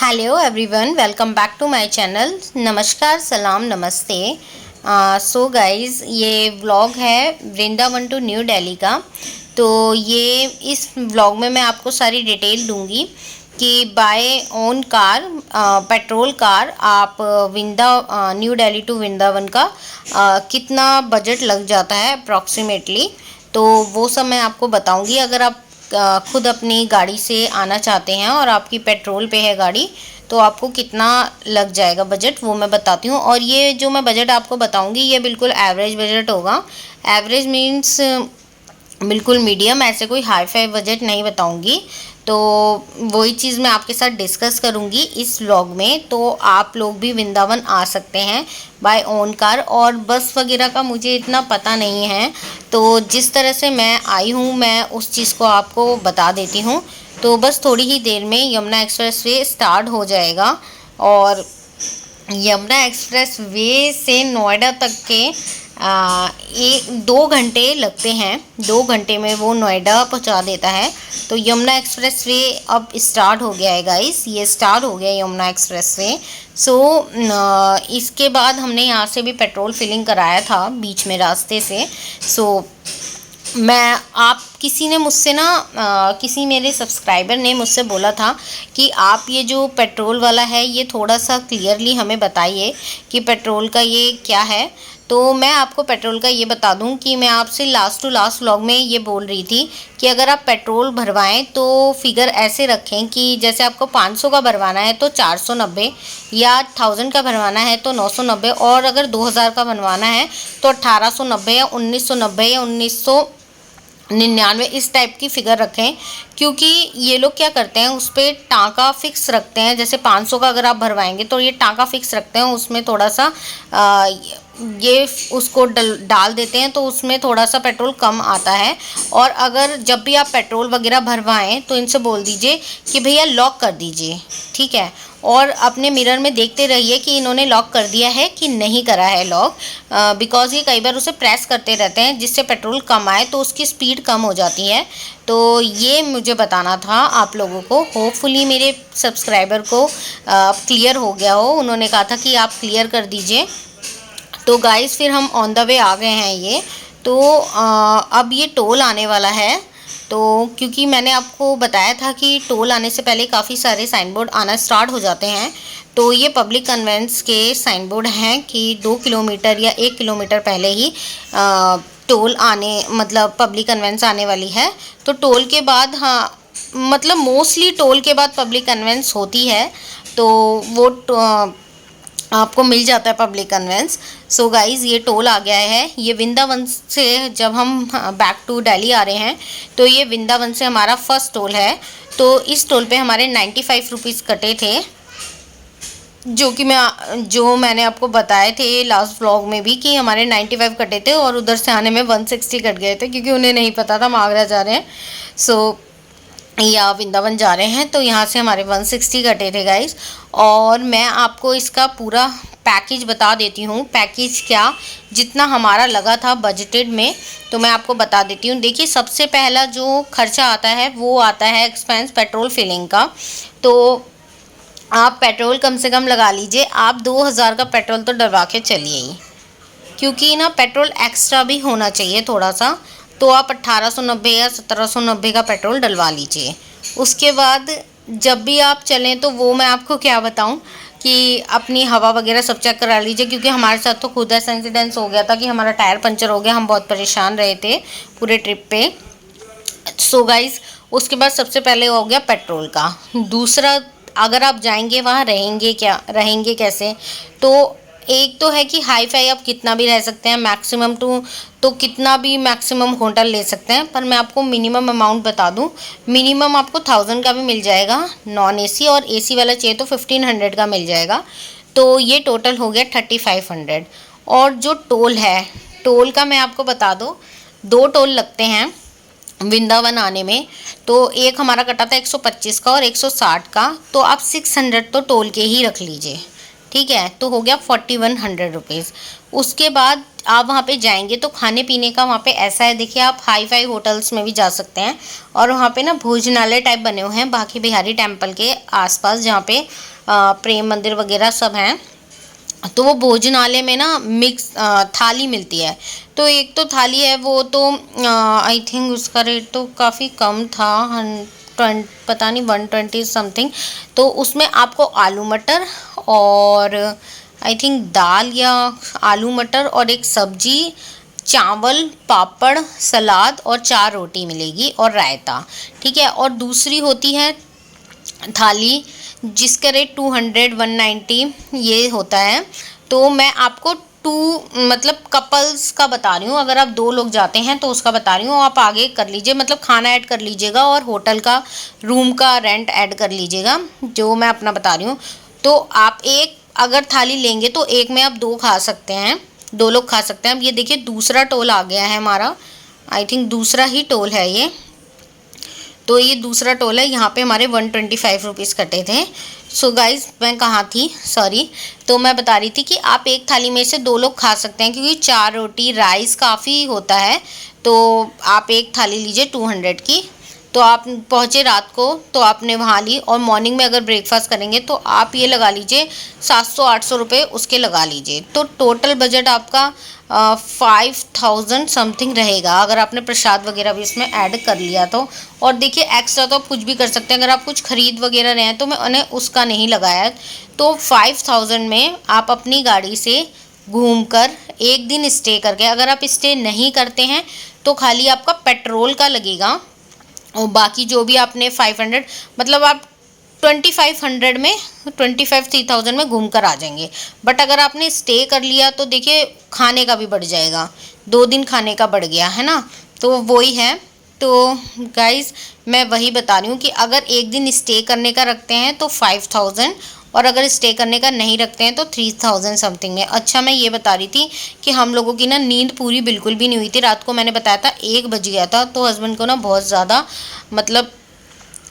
Hello everyone, welcome back to my channel. नमस्कार, सलाम, नमस्ते। सो गाइस, ये व्लॉग है वृंदावन टू न्यू दिल्ली का। तो ये इस व्लॉग में मैं आपको सारी डिटेल दूंगी कि by own car, petrol car, आप न्यू दिल्ली टू वृंदावन का कितना बजट लग जाता है अप्रॉक्सीमेटली। तो वो सब मैं आपको बताऊंगी। अगर आप खुद अपनी गाड़ी से आना चाहते हैं और आपकी पेट्रोल पे है गाड़ी, तो आपको कितना लग जाएगा बजट, वो मैं बताती हूँ। और ये जो मैं बजट आपको बताऊंगी ये बिल्कुल एवरेज बजट होगा। एवरेज मीन्स बिल्कुल मीडियम, ऐसे कोई हाई फाई बजट नहीं बताऊंगी। तो वही चीज़ मैं आपके साथ डिस्कस करूंगी इस व्लॉग में। तो आप लोग भी वृंदावन आ सकते हैं बाय ओन कार। और बस वगैरह का मुझे इतना पता नहीं है, तो जिस तरह से मैं आई हूँ मैं उस चीज़ को आपको बता देती हूँ। तो बस थोड़ी ही देर में यमुना एक्सप्रेस वे स्टार्ट हो जाएगा और यमुना एक्सप्रेस वे से नोएडा तक के 2 घंटे लगते हैं। 2 घंटे में वो नोएडा पहुंचा देता है। तो यमुना एक्सप्रेस वे अब स्टार्ट हो गया है गाइस, ये स्टार्ट हो गया यमुना एक्सप्रेस वे। सो इसके बाद हमने यहाँ से भी पेट्रोल फिलिंग कराया था बीच में रास्ते से। किसी ने मुझसे किसी मेरे सब्सक्राइबर ने मुझसे बोला था कि आप ये जो पेट्रोल वाला है ये थोड़ा सा क्लियरली हमें बताइए कि पेट्रोल का ये क्या है। तो मैं आपको पेट्रोल का ये बता दूं कि मैं आपसे लास्ट टू लास्ट व्लॉग में ये बोल रही थी कि अगर आप पेट्रोल भरवाएं तो फिगर ऐसे रखें कि जैसे आपको 500 का भरवाना है तो 490, या 1000 का भरवाना है तो 990, और अगर 2000 का बनवाना है तो 1890 या 1990 या 1999, इस टाइप की फिगर रखें। क्योंकि ये लोग क्या करते हैं, उस पर टाँका फिक्स रखते हैं। जैसे 500 का अगर आप भरवाएंगे तो ये टाँका फिक्स रखते हैं, उसमें थोड़ा सा ये उसको डाल देते हैं, तो उसमें थोड़ा सा पेट्रोल कम आता है। और अगर जब भी आप पेट्रोल वगैरह भरवाएं तो इनसे बोल दीजिए कि भैया लॉक कर दीजिए, ठीक है। और अपने मिरर में देखते रहिए कि इन्होंने लॉक कर दिया है कि नहीं करा है लॉक, बिकॉज़ ये कई बार उसे प्रेस करते रहते हैं जिससे पेट्रोल कम आए, तो उसकी स्पीड कम हो जाती है। तो ये मुझे बताना था आप लोगों को। होपफुली मेरे सब्सक्राइबर को क्लियर हो गया हो, उन्होंने कहा था कि आप क्लियर कर दीजिए। तो गाइस, फिर हम ऑन द वे आ गए हैं ये। तो अब ये टोल आने वाला है। तो क्योंकि मैंने आपको बताया था कि टोल आने से पहले काफ़ी सारे साइन बोर्ड आना स्टार्ट हो जाते हैं। तो ये पब्लिक कन्वेंस के साइन बोर्ड हैं कि 2 किलोमीटर या 1 किलोमीटर पहले ही टोल मतलब पब्लिक कन्वेंस आने वाली है। तो टोल के बाद, हाँ मतलब मोस्टली टोल के बाद पब्लिक कन्वेंस होती है, तो वो आपको मिल जाता है पब्लिक कन्वेंस। सो गाइज़, ये टोल आ गया है। ये वृंदावन से जब हम बैक टू दिल्ली आ रहे हैं तो ये वृंदावन से हमारा फर्स्ट टोल है। तो इस टोल पे हमारे 95 रुपीज़ कटे थे, जो मैंने आपको बताए थे लास्ट व्लॉग में भी कि हमारे 95 कटे थे, और उधर से आने में 160 कट गए थे क्योंकि उन्हें नहीं पता था हम आगरा जा रहे हैं या वृंदावन जा रहे हैं। तो यहाँ से हमारे 160 कटे थे गाइस। और मैं आपको इसका पूरा पैकेज बता देती हूँ। पैकेज क्या, जितना हमारा लगा था बजटेड में, तो मैं आपको बता देती हूँ। देखिए, सबसे पहला जो खर्चा आता है वो आता है एक्सपेंस पेट्रोल फिलिंग का। तो आप पेट्रोल कम से कम लगा लीजिए, आप 2000 का पेट्रोल तो डलवा के चलिए ही, क्योंकि ना पेट्रोल एक्स्ट्रा भी होना चाहिए थोड़ा सा। तो आप 1890 या 1790 का पेट्रोल डलवा लीजिए। उसके बाद जब भी आप चलें तो वो मैं आपको क्या बताऊं कि अपनी हवा वगैरह सब चेक करा लीजिए, क्योंकि हमारे साथ तो खुद ऐसा इंसिडेंस हो गया था कि हमारा टायर पंचर हो गया। हम बहुत परेशान रहे थे पूरे ट्रिप पे। सो गाइस, उसके बाद सबसे पहले हो गया पेट्रोल का। दूसरा, अगर आप जाएंगे वहाँ रहेंगे कैसे, तो एक तो है कि हाई फाई आप कितना भी रह सकते हैं, मैक्सिमम तो कितना भी मैक्सिमम होटल ले सकते हैं। पर मैं आपको मिनिमम अमाउंट बता दूं, मिनिमम आपको 1000 का भी मिल जाएगा नॉन एसी, और एसी वाला चाहिए तो 1500 का मिल जाएगा। तो ये टोटल हो गया 3500। और जो टोल है, टोल का मैं आपको बता दूँ, 2 टोल लगते हैं वृंदावन आने में। तो एक हमारा कटा था 125 का और 160 का, तो आप 600 तो टोल के ही रख लीजिए, ठीक है। तो हो गया 4100 रुपीज़। उसके बाद आप वहाँ पे जाएंगे तो खाने पीने का वहाँ पे ऐसा है, देखिए आप हाई फाई होटल्स में भी जा सकते हैं और वहाँ पे ना भोजनालय टाइप बने हुए हैं बांके बिहारी टेम्पल के आसपास, जहाँ पे प्रेम मंदिर वगैरह सब हैं। तो वो भोजनालय में ना मिक्स थाली मिलती है। तो एक तो थाली है वो तो आई थिंक उसका रेट तो काफ़ी कम था, पता नहीं 120 समथिंग। तो उसमें आपको आलू मटर और आई थिंक दाल या आलू मटर और एक सब्जी, चावल, पापड़, सलाद और 4 रोटी मिलेगी और रायता। ठीक है। और दूसरी होती है थाली जिसका रेट 200 190 ये होता है। तो मैं आपको टू मतलब कपल्स का बता रही हूँ, अगर आप 2 लोग जाते हैं तो उसका बता रही हूँ, आप आगे कर लीजिए, मतलब खाना ऐड कर लीजिएगा और होटल का रूम का रेंट ऐड कर लीजिएगा, जो मैं अपना बता रही हूँ। तो आप एक अगर थाली लेंगे तो एक में आप 2 खा सकते हैं, 2 लोग खा सकते हैं। अब ये देखिए दूसरा टोल आ गया है हमारा, आई थिंक दूसरा ही टोल है ये। तो ये दूसरा टोल है, यहाँ पे हमारे 125 रुपीज़ कटे थे। सो गाइज मैं कहाँ थी, सॉरी। तो मैं बता रही थी कि आप एक थाली में से 2 लोग खा सकते हैं, क्योंकि 4 रोटी राइस काफ़ी होता है। तो आप एक थाली लीजिए 200 की। तो आप पहुँचे रात को तो आपने वहाँ ली, और मॉर्निंग में अगर ब्रेकफास्ट करेंगे तो आप ये लगा लीजिए 700-800 रुपये उसके लगा लीजिए। तो टोटल बजट आपका 5000 समथिंग रहेगा, अगर आपने प्रसाद वगैरह भी इसमें ऐड कर लिया तो। और देखिए एक्स्ट्रा तो आप कुछ भी कर सकते हैं, अगर आप कुछ खरीद वगैरह रहे हैं तो मैंने उसका नहीं लगाया। तो 5000 में आप अपनी गाड़ी से घूमकर एक दिन स्टे करके, अगर आप स्टे नहीं करते हैं तो खाली आपका पेट्रोल का लगेगा, और बाकी जो भी आपने 500 मतलब आप 2500 में 3000 में घूम कर आ जाएंगे। बट अगर आपने स्टे कर लिया तो देखिए खाने का भी बढ़ जाएगा, 2 दिन खाने का बढ़ गया है ना, तो वही है। तो गाइज़ मैं वही बता रही हूँ कि अगर एक दिन स्टे करने का रखते हैं तो 5000, और अगर स्टे करने का नहीं रखते हैं तो 3000 समथिंग में। अच्छा मैं ये बता रही थी कि हम लोगों की ना नींद पूरी बिल्कुल भी नहीं हुई थी रात को, मैंने बताया था 1 बज गया था, तो हस्बैंड को ना बहुत ज़्यादा मतलब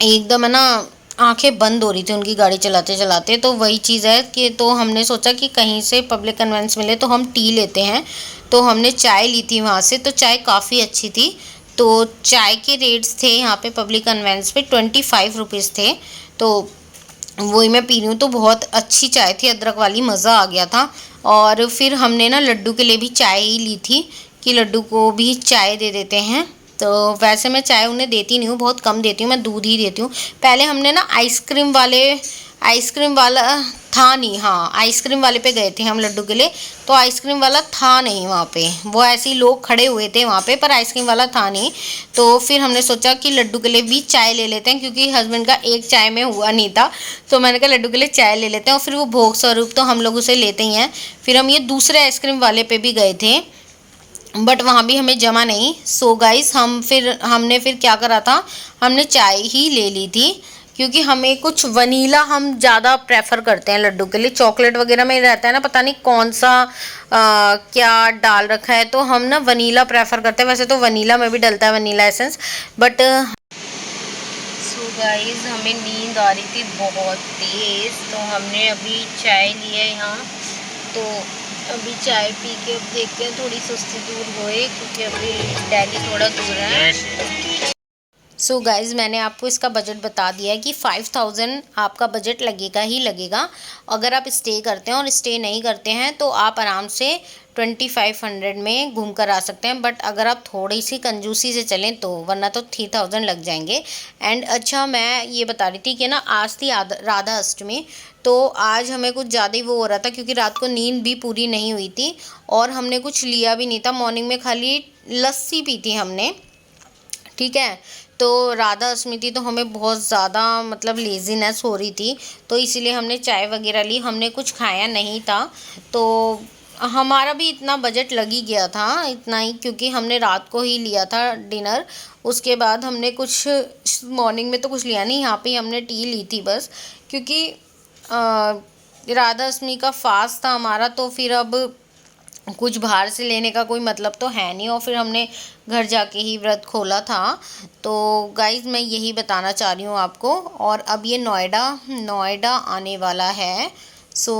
एकदम है ना आंखें बंद हो रही थी उनकी गाड़ी चलाते चलाते। तो वही चीज़ है कि तो हमने सोचा कि कहीं से पब्लिक कन्वेंस मिले तो हम टी लेते हैं। तो हमने चाय ली थी वहाँ से, तो चाय काफ़ी अच्छी थी। तो चाय के रेट्स थे यहाँ पे पब्लिक कन्वेंस पे 25 रुपीज़ थे। तो वही मैं पी रही हूँ, तो बहुत अच्छी चाय थी, अदरक वाली, मज़ा आ गया था। और फिर हमने ना लड्डू के लिए भी चाय ही ली थी कि लड्डू को भी चाय दे देते हैं। तो वैसे मैं चाय उन्हें देती नहीं हूँ, बहुत कम देती हूँ, मैं दूध ही देती हूँ। पहले हमने ना आइसक्रीम वाला था नहीं, हाँ आइसक्रीम वाले पे गए थे हम लड्डू के लिए, तो आइसक्रीम वाला था नहीं वहाँ पे, वो ऐसे ही लोग खड़े हुए थे वहाँ पे, पर आइसक्रीम वाला था नहीं। तो फिर हमने सोचा कि लड्डू के लिए भी चाय ले लेते हैं, क्योंकि हस्बैंड का एक चाय में हुआ नहीं था। तो मैंने कहा लड्डू के लिए चाय ले लेते हैं, और फिर वो भोग स्वरूप तो हम लोग उसे लेते ही हैं। फिर हम ये दूसरे आइसक्रीम वाले पे भी गए थे, बट वहाँ भी हमें जमा नहीं। सो गाइस हमने फिर क्या करा था, हमने चाय ही ले ली थी, क्योंकि हमें कुछ वनीला हम ज़्यादा प्रेफर करते हैं लड्डू के लिए। चॉकलेट वगैरह में रहता है ना, पता नहीं कौन सा क्या डाल रखा है, तो हम ना वनीला प्रेफर करते हैं। वैसे तो वनीला में भी डलता है vanilla essence, but so guys हमें नींद आ रही थी बहुत तेज़, तो हमने अभी चाय ली है यहाँ। तो अभी चाय पी के अब देखते हैं थोड़ी सुस्ती दूर होए, क्योंकि अभी दिल्ली थोड़ा दूर है। सो गाइज़ मैंने आपको इसका बजट बता दिया है कि 5000 आपका बजट लगेगा ही लगेगा, अगर आप स्टे करते हैं। और स्टे नहीं करते हैं तो आप आराम से 2500 में घूम कर आ सकते हैं। बट अगर आप थोड़ी सी कंजूसी से चलें तो, वरना तो 3000 लग जाएंगे। एंड अच्छा मैं ये बता रही थी कि ना आज थी राधा अष्टमी, तो आज हमें कुछ ज़्यादा ही वो हो रहा था, क्योंकि रात को नींद भी पूरी नहीं हुई थी और हमने कुछ लिया भी नहीं था। मॉर्निंग में खाली लस्सी पी थी हमने, ठीक है। तो राधा अष्टमी थी तो हमें बहुत ज़्यादा मतलब लेज़ीनेस हो रही थी, तो इसीलिए हमने चाय वगैरह ली, हमने कुछ खाया नहीं था। तो हमारा भी इतना बजट लग ही गया था, इतना ही, क्योंकि हमने रात को ही लिया था डिनर। उसके बाद हमने कुछ मॉर्निंग में तो कुछ लिया नहीं, यहाँ पे हमने टी ली थी बस, क्योंकि राधा अष्टमी का फास्ट था हमारा। तो फिर अब कुछ बाहर से लेने का कोई मतलब तो है नहीं, और फिर हमने घर जाके ही व्रत खोला था। तो गाइज़ मैं यही बताना चाह रही हूँ आपको। और अब ये नोएडा आने वाला है, सो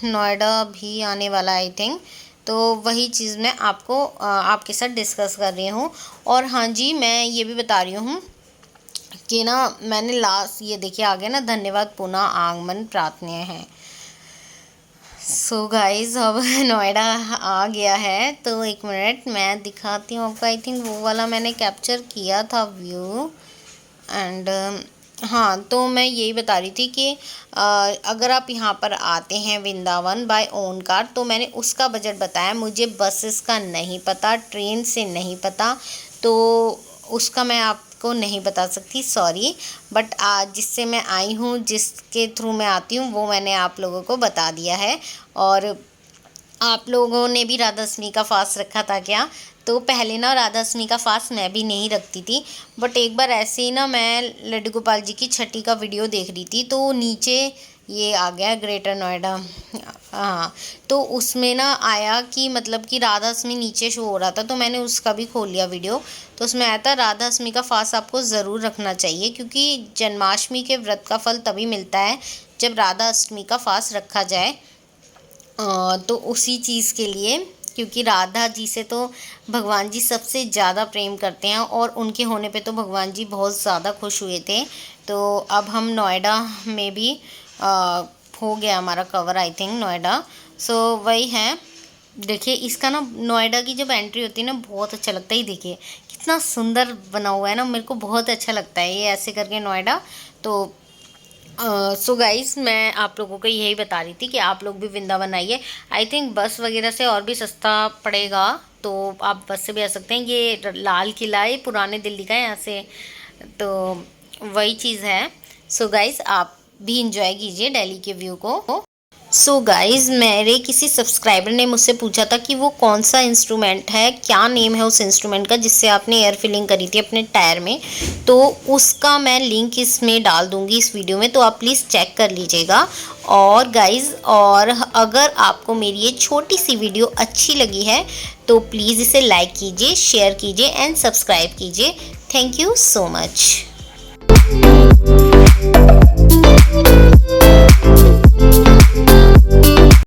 नोएडा भी आने वाला आई थिंक। तो वही चीज़ मैं आपको आपके साथ डिस्कस कर रही हूँ। और हाँ जी, मैं ये भी बता रही हूँ कि ना मैंने लास्ट ये देखिए आ गया ना, धन्यवाद पुनः आगमन प्रार्थनीय है। सो गाइज अब नोएडा आ गया है, तो एक मिनट मैं दिखाती हूँ आपको। आई थिंक वो वाला मैंने कैप्चर किया था व्यू। एंड हाँ, तो मैं यही बता रही थी कि अगर आप यहाँ पर आते हैं वृंदावन बाय ओन कार, तो मैंने उसका बजट बताया। मुझे बसेस का नहीं पता, ट्रेन से नहीं पता, तो उसका मैं आपको नहीं बता सकती, सॉरी। बट जिससे मैं आई हूँ, जिसके थ्रू मैं आती हूँ, वो मैंने आप लोगों को बता दिया है। और आप लोगों ने भी राधा अष्टमी का फास्ट रखा था क्या? तो पहले ना राधा अष्टमी का फास्ट मैं भी नहीं रखती थी, बट एक बार ऐसे ही ना मैं लड्डू गोपाल जी की छठी का वीडियो देख रही थी, तो नीचे ये आ गया ग्रेटर नोएडा। हाँ, तो उसमें ना आया कि मतलब कि राधा अष्टमी नीचे शो हो रहा था, तो मैंने उसका भी खोल लिया वीडियो। तो उसमें आया था राधा अष्टमी का फास्ट आपको ज़रूर रखना चाहिए, क्योंकि जन्माष्टमी के व्रत का फल तभी मिलता है जब राधा अष्टमी का फास्ट रखा जाए। तो उसी चीज़ के लिए, क्योंकि राधा जी से तो भगवान जी सबसे ज़्यादा प्रेम करते हैं, और उनके होने पे तो भगवान जी बहुत ज़्यादा खुश हुए थे। तो अब हम नोएडा में भी हो गया हमारा कवर, आई थिंक नोएडा। सो वही है, देखिए इसका ना नोएडा की जब एंट्री होती है ना, बहुत अच्छा लगता है। देखिए कितना सुंदर बना हुआ है ना, मेरे को बहुत अच्छा लगता है ये ऐसे करके नोएडा। तो सो गाइस, मैं आप लोगों को यही बता रही थी कि आप लोग भी वृंदावन आइए। आई थिंक बस वगैरह से और भी सस्ता पड़ेगा, तो आप बस से भी आ सकते हैं। ये लाल किला है, पुराने दिल्ली का है यहाँ से, तो वही चीज़ है। सो गाइस, आप भी इंजॉय कीजिए दिल्ली के व्यू को। सो गाइज़, मेरे किसी सब्सक्राइबर ने मुझसे पूछा था कि वो कौन सा इंस्ट्रूमेंट है, क्या नेम है उस इंस्ट्रूमेंट का जिससे आपने एयर फिलिंग करी थी अपने टायर में। तो उसका मैं लिंक इसमें डाल दूँगी इस वीडियो में, तो आप प्लीज़ चेक कर लीजिएगा। और गाइज़, और अगर आपको मेरी ये छोटी सी वीडियो अच्छी लगी है तो प्लीज़ इसे लाइक कीजिए, शेयर कीजिए एंड सब्सक्राइब कीजिए। Thank you so much.